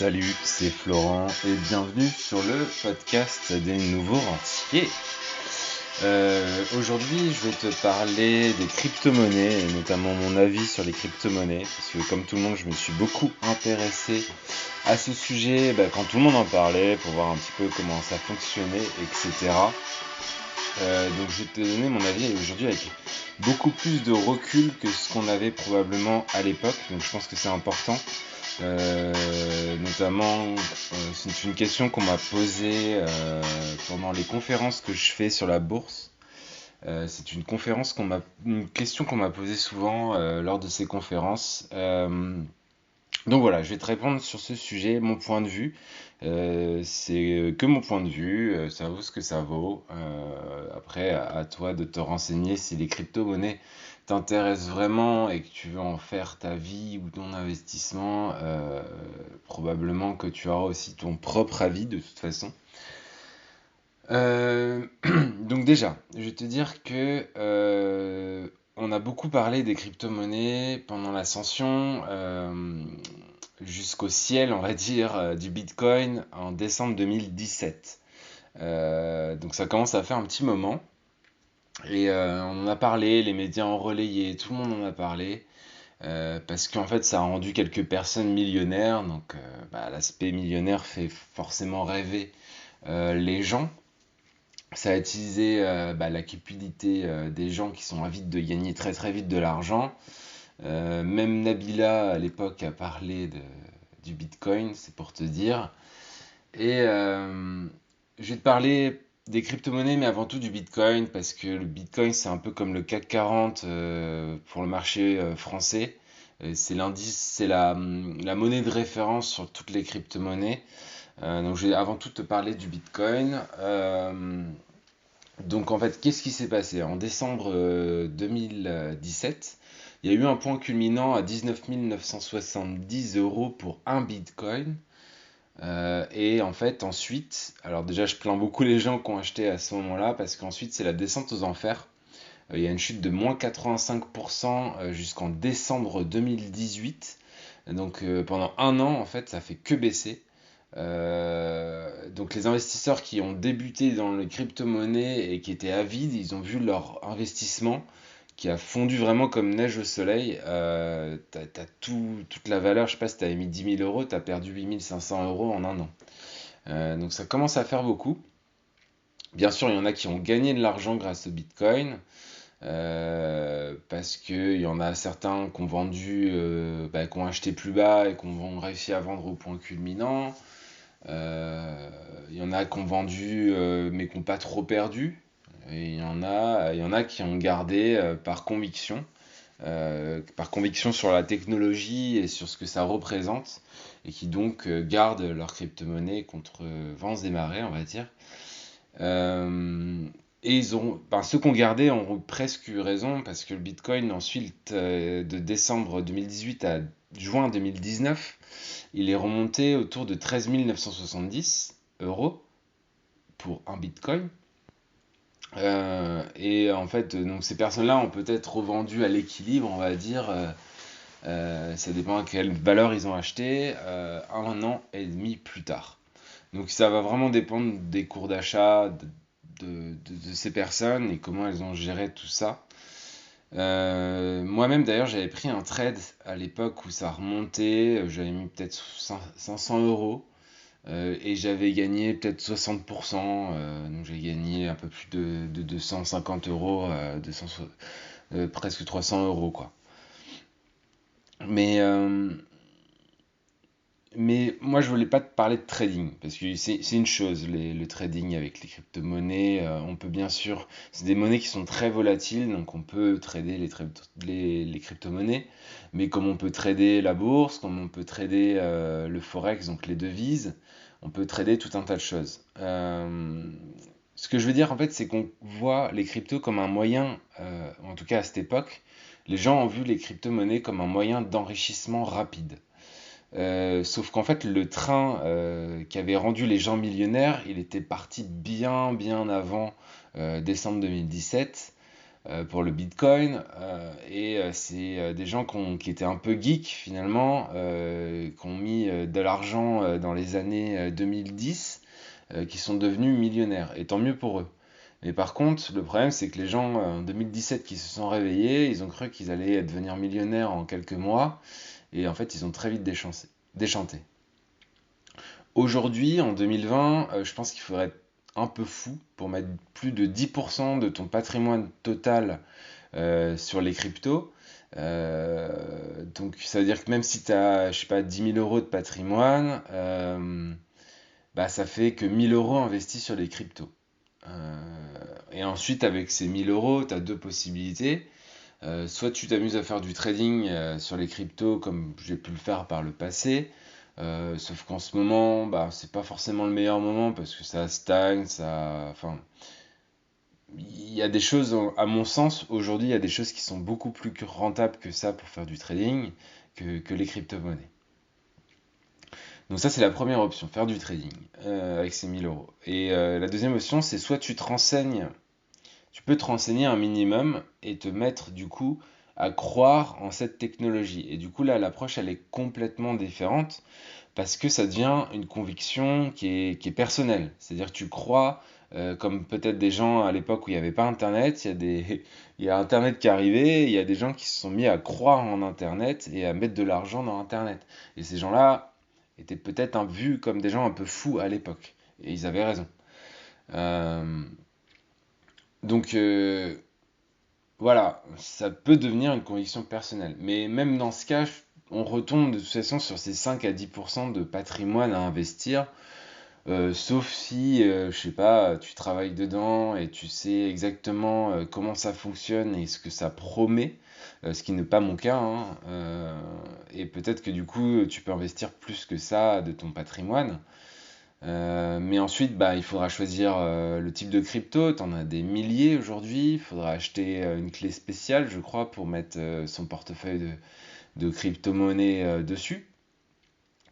Salut, c'est Florent et bienvenue sur le podcast des nouveaux rentiers. Aujourd'hui, je vais te parler des crypto-monnaies et notamment mon avis sur les crypto-monnaies parce que comme tout le monde, je me suis beaucoup intéressé à ce sujet quand tout le monde en parlait pour voir un petit peu comment ça fonctionnait, etc. Donc je vais te donner mon avis aujourd'hui avec beaucoup plus de recul que ce qu'on avait probablement à l'époque, donc je pense que c'est important. Notamment, c'est une question qu'on m'a posée pendant les conférences que je fais sur la bourse. C'est une question qu'on m'a posée souvent lors de ces conférences. Donc voilà, je vais te répondre sur ce sujet, mon point de vue. C'est que mon point de vue, ça vaut ce que ça vaut. Après, à toi de te renseigner si les crypto-monnaies t'intéressent vraiment et que tu veux en faire ta vie ou ton investissement. Probablement que tu auras aussi ton propre avis de toute façon. Donc déjà, je vais te dire que on a beaucoup parlé des crypto-monnaies pendant l'ascension jusqu'au ciel, on va dire, du Bitcoin en décembre 2017. Donc ça commence à faire un petit moment. Et on en a parlé, les médias ont relayé, tout le monde en a parlé. Parce qu'en fait, ça a rendu quelques personnes millionnaires. Donc l'aspect millionnaire fait forcément rêver les gens. Ça a utilisé la cupidité des gens qui sont avides de gagner très très vite de l'argent. Même Nabila à l'époque a parlé du Bitcoin, c'est pour te dire. Et je vais te parler des crypto-monnaies, mais avant tout du Bitcoin, parce que le Bitcoin c'est un peu comme le CAC 40 pour le marché français. C'est l'indice, c'est la monnaie de référence sur toutes les crypto-monnaies. Donc je vais avant tout te parler du Bitcoin. Donc en fait, qu'est-ce qui s'est passé? En décembre 2017, il y a eu un point culminant à 19 970 euros pour un Bitcoin. Et en fait, ensuite, alors déjà, je plains beaucoup les gens qui ont acheté à ce moment-là, parce qu'ensuite, c'est la descente aux enfers. Il y a une chute de moins 85% jusqu'en décembre 2018. Donc pendant un an, en fait, ça fait que baisser. Donc les investisseurs qui ont débuté dans les crypto-monnaies et qui étaient avides, ils ont vu leur investissement qui a fondu vraiment comme neige au soleil. T'as toute la valeur, je sais pas si t'avais mis 10 000 euros, t'as perdu 8 500 euros en un an. Donc ça commence à faire beaucoup. Bien sûr, il y en a qui ont gagné de l'argent grâce au Bitcoin. Parce qu'il y en a certains qui ont vendu, qui ont acheté plus bas et qui ont réussi à vendre au point culminant. Il y en a qui ont vendu mais qui n'ont pas trop perdu. Et il y en a qui ont gardé par conviction sur la technologie et sur ce que ça représente, et qui donc gardent leur crypto-monnaie contre vents et marées, on va dire. Et ceux qui ont gardé ont presque eu raison, parce que le Bitcoin, ensuite, de décembre 2018 à juin 2019, il est remonté autour de 13 970 euros pour un Bitcoin. Et en fait, donc ces personnes-là ont peut-être revendu à l'équilibre, on va dire. Ça dépend à quelle valeur ils ont acheté, un an et demi plus tard. Donc ça va vraiment dépendre des cours d'achat de ces personnes et comment elles ont géré tout ça. Moi-même d'ailleurs j'avais pris un trade à l'époque où ça remontait, j'avais mis peut-être 500 euros et j'avais gagné peut-être 60%, donc j'ai gagné un peu plus de 250 euros, presque 300 euros quoi. Mais, euh, Mais moi, je voulais pas te parler de trading, parce que c'est une chose, le trading avec les crypto-monnaies. On peut bien sûr, c'est des monnaies qui sont très volatiles, donc on peut trader les crypto-monnaies, mais comme on peut trader la bourse, comme on peut trader le forex, donc les devises, on peut trader tout un tas de choses. Ce que je veux dire, en fait, c'est qu'on voit les cryptos comme un moyen, en tout cas à cette époque, les gens ont vu les crypto-monnaies comme un moyen d'enrichissement rapide. Sauf qu'en fait, le train qui avait rendu les gens millionnaires, il était parti bien bien avant décembre 2017. pour le Bitcoin. C'est des gens qui étaient un peu geeks finalement, qui ont mis de l'argent dans les années 2010, qui sont devenus millionnaires. Et tant mieux pour eux. Mais par contre, le problème, c'est que les gens en 2017 qui se sont réveillés, ils ont cru qu'ils allaient devenir millionnaires en quelques mois, et en fait, ils ont très vite déchanté. Aujourd'hui, en 2020, je pense qu'il faudrait être un peu fou pour mettre plus de 10% de ton patrimoine total sur les cryptos. Donc ça veut dire que même si tu as, je sais pas, 10 000 € de patrimoine, bah, ça fait que 1 000 € investis sur les cryptos. Et ensuite, avec ces 1 000 €, tu as deux possibilités. Soit tu t'amuses à faire du trading sur les cryptos comme j'ai pu le faire par le passé, sauf qu'en ce moment, bah, c'est pas forcément le meilleur moment parce que ça stagne, enfin, il y a des choses, à mon sens, aujourd'hui, il y a des choses qui sont beaucoup plus rentables que ça pour faire du trading que les crypto-monnaies. Donc ça, c'est la première option, faire du trading avec ces 1 000 €. Et la deuxième option, c'est soit tu peux te renseigner un minimum et te mettre du coup à croire en cette technologie. Et du coup, là, l'approche, elle est complètement différente parce que ça devient une conviction qui est personnelle. C'est-à-dire que tu crois, comme peut-être des gens à l'époque où il n'y avait pas Internet, il y a Internet qui est arrivé, il y a des gens qui se sont mis à croire en Internet et à mettre de l'argent dans Internet. Et ces gens-là étaient peut-être vus comme des gens un peu fous à l'époque. Et ils avaient raison. Euh, donc voilà, ça peut devenir une conviction personnelle. Mais même dans ce cas, on retombe de toute façon sur ces 5 à 10% de patrimoine à investir. Sauf si, je sais pas, tu travailles dedans et tu sais exactement comment ça fonctionne et ce que ça promet, ce qui n'est pas mon cas, hein. Et peut-être que du coup, tu peux investir plus que ça de ton patrimoine. Mais ensuite, bah, il faudra choisir le type de crypto. Tu en as des milliers aujourd'hui. Il faudra acheter une clé spéciale, je crois, pour mettre son portefeuille de crypto-monnaie dessus.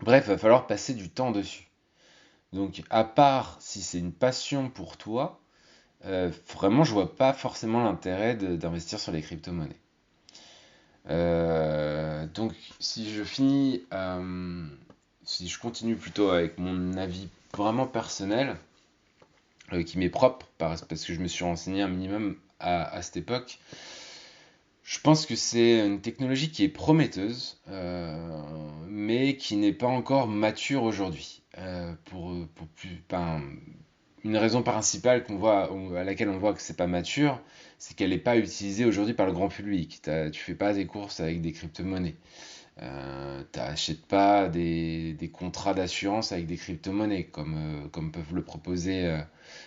Bref, il va falloir passer du temps dessus. Donc, à part si c'est une passion pour toi, vraiment, je vois pas forcément l'intérêt d'investir sur les crypto-monnaies. Donc, si je continue plutôt avec mon avis vraiment personnel, qui m'est propre, parce que je me suis renseigné un minimum à cette époque, je pense que c'est une technologie qui est prometteuse, mais qui n'est pas encore mature aujourd'hui. Une raison principale à laquelle on voit que c'est pas mature, c'est qu'elle n'est pas utilisée aujourd'hui par le grand public. Tu fais pas des courses avec des crypto-monnaies. T'achètes pas des contrats d'assurance avec des crypto-monnaies, comme peuvent le proposer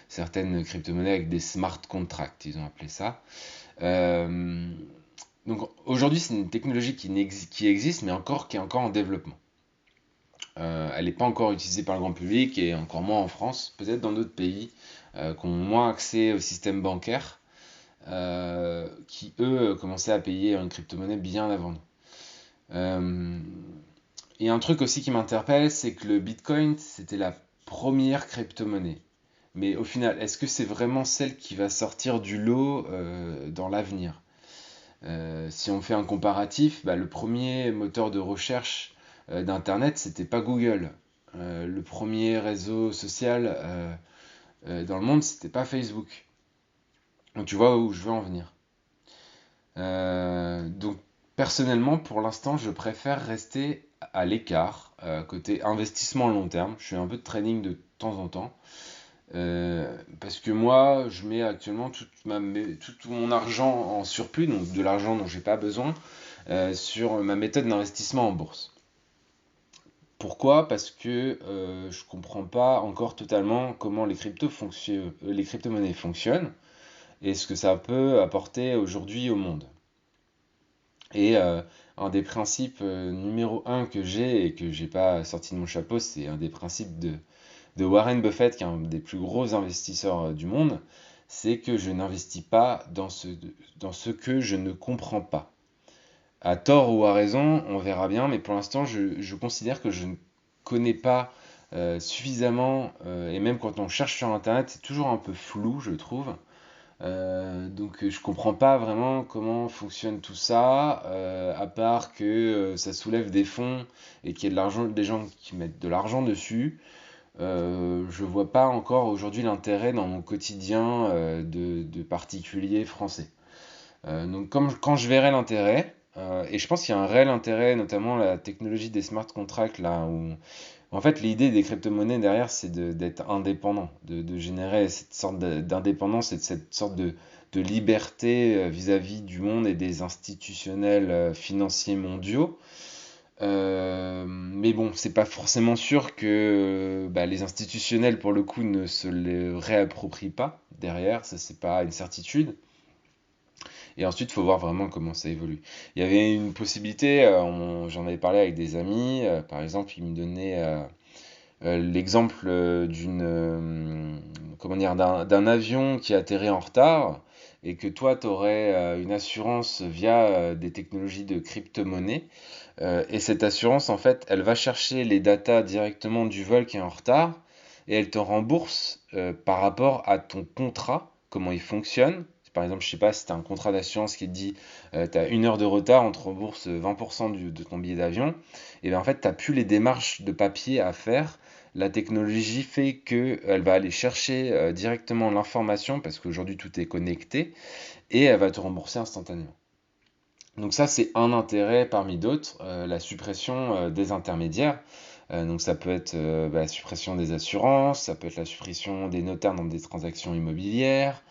certaines crypto-monnaies avec des smart contracts, ils ont appelé ça. Euh, donc aujourd'hui, c'est une technologie qui existe, mais qui est encore en développement. Elle n'est pas encore utilisée par le grand public et encore moins en France, peut-être dans d'autres pays qui ont moins accès au système bancaire, qui eux commençaient à payer une crypto-monnaie bien avant nous. Euh, et un truc aussi qui m'interpelle, c'est que le Bitcoin, c'était la première crypto-monnaie. Mais au final, est-ce que c'est vraiment celle qui va sortir du lot dans l'avenir? Si on fait un comparatif, bah, le premier moteur de recherche d'Internet, c'était pas Google. Le premier réseau social dans le monde, c'était pas Facebook. Donc tu vois où je veux en venir. Donc personnellement, pour l'instant, je préfère rester à l'écart, côté investissement long terme. Je fais un peu de trading de temps en temps. Parce que moi, je mets actuellement tout mon argent en surplus, donc de l'argent dont j'ai pas besoin, sur ma méthode d'investissement en bourse. Pourquoi? Parce que je comprends pas encore totalement comment les crypto-monnaies fonctionnent et ce que ça peut apporter aujourd'hui au monde. Et un des principes numéro un que j'ai et que j'ai pas sorti de mon chapeau, c'est un des principes de Warren Buffett, qui est un des plus gros investisseurs du monde, c'est que je n'investis pas dans ce que je ne comprends pas. À tort ou à raison, on verra bien, mais pour l'instant, je considère que je ne connais pas suffisamment, et même quand on cherche sur Internet, c'est toujours un peu flou, je trouve, Donc je comprends pas vraiment comment fonctionne tout ça, à part que ça soulève des fonds et qu'il y ait de l'argent, des gens qui mettent de l'argent dessus. Je vois pas encore aujourd'hui l'intérêt dans mon quotidien de particulier français. Donc quand je verrai l'intérêt, et je pense qu'il y a un réel intérêt, notamment la technologie des smart contracts, là, où en fait l'idée des crypto-monnaies derrière, c'est d'être indépendant, de générer cette sorte d'indépendance et de cette sorte de liberté vis-à-vis du monde et des institutionnels financiers mondiaux. Mais bon, c'est pas forcément sûr que bah, les institutionnels, pour le coup, ne se les réapproprient pas derrière, ça c'est pas une certitude. Et ensuite, il faut voir vraiment comment ça évolue. Il y avait une possibilité, j'en avais parlé avec des amis, par exemple, ils me donnaient l'exemple comment dire, d'un avion qui atterrit en retard et que toi, tu aurais une assurance via des technologies de crypto-monnaie. Et cette assurance, en fait, elle va chercher les datas directement du vol qui est en retard et elle te rembourse par rapport à ton contrat, comment il fonctionne. Par exemple, je sais pas si tu as un contrat d'assurance qui te dit tu as 1 heure de retard, on te rembourse 20% de ton billet d'avion. Et bien en fait, tu n'as plus les démarches de papier à faire. La technologie fait qu'elle va aller chercher directement l'information parce qu'aujourd'hui tout est connecté et elle va te rembourser instantanément. Donc ça, c'est un intérêt parmi d'autres, la suppression des intermédiaires. Donc ça peut être la suppression des assurances, ça peut être la suppression des notaires dans des transactions immobilières.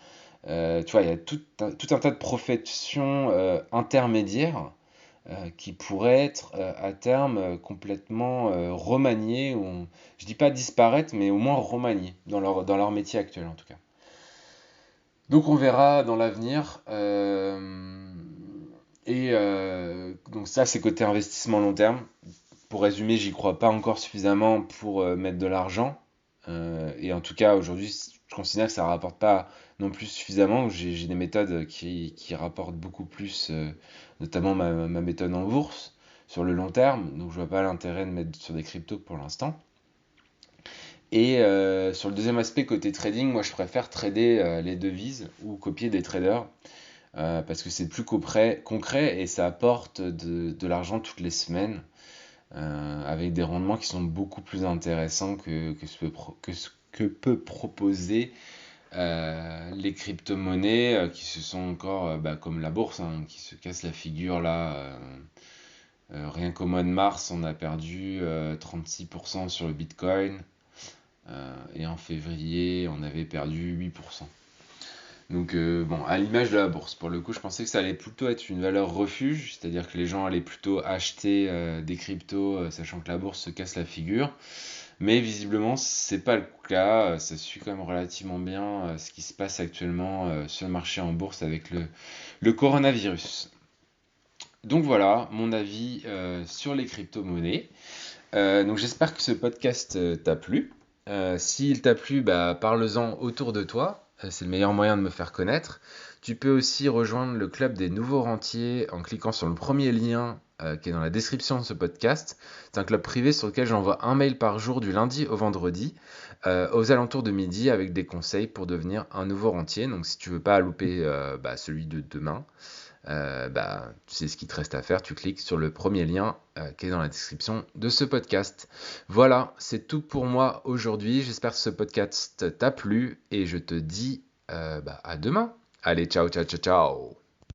Tu vois, il y a tout un tas de professions intermédiaires qui pourraient être à terme complètement remaniées, je dis pas disparaître, mais au moins remaniées dans leur métier actuel en tout cas. Donc on verra dans l'avenir. Donc ça, c'est côté investissement long terme. Pour résumer, j'y crois pas encore suffisamment pour mettre de l'argent. Et en tout cas, aujourd'hui, je considère que ça rapporte pas non plus suffisamment. J'ai des méthodes qui rapportent beaucoup plus, notamment ma méthode en bourse sur le long terme. Donc je vois pas l'intérêt de mettre sur des cryptos pour l'instant. Et sur le deuxième aspect, côté trading, moi je préfère trader les devises ou copier des traders parce que c'est plus concret et ça apporte de l'argent toutes les semaines avec des rendements qui sont beaucoup plus intéressants ce que peut proposer les crypto-monnaies qui se sont encore, bah, comme la bourse, hein, qui se casse la figure là. Rien qu'au mois de mars, on a perdu 36% sur le Bitcoin. Et en février, on avait perdu 8%. Donc bon, à l'image de la bourse, pour le coup, je pensais que ça allait plutôt être une valeur refuge, c'est-à-dire que les gens allaient plutôt acheter des cryptos, sachant que la bourse se casse la figure. Mais visiblement, c'est pas le cas. Ça suit quand même relativement bien ce qui se passe actuellement sur le marché en bourse avec le coronavirus. Donc voilà, mon avis sur les crypto-monnaies. Donc j'espère que ce podcast t'a plu. S'il t'a plu, bah, parle-en autour de toi. C'est le meilleur moyen de me faire connaître. Tu peux aussi rejoindre le club des nouveaux rentiers en cliquant sur le premier lien qui est dans la description de ce podcast. C'est un club privé sur lequel j'envoie un mail par jour du lundi au vendredi aux alentours de midi avec des conseils pour devenir un nouveau rentier. Donc si tu veux pas louper celui de demain, tu sais ce qu'il te reste à faire, tu cliques sur le premier lien qui est dans la description de ce podcast. Voilà, c'est tout pour moi aujourd'hui. J'espère que ce podcast t'a plu et je te dis à demain. Allez, ciao, ciao, ciao, ciao.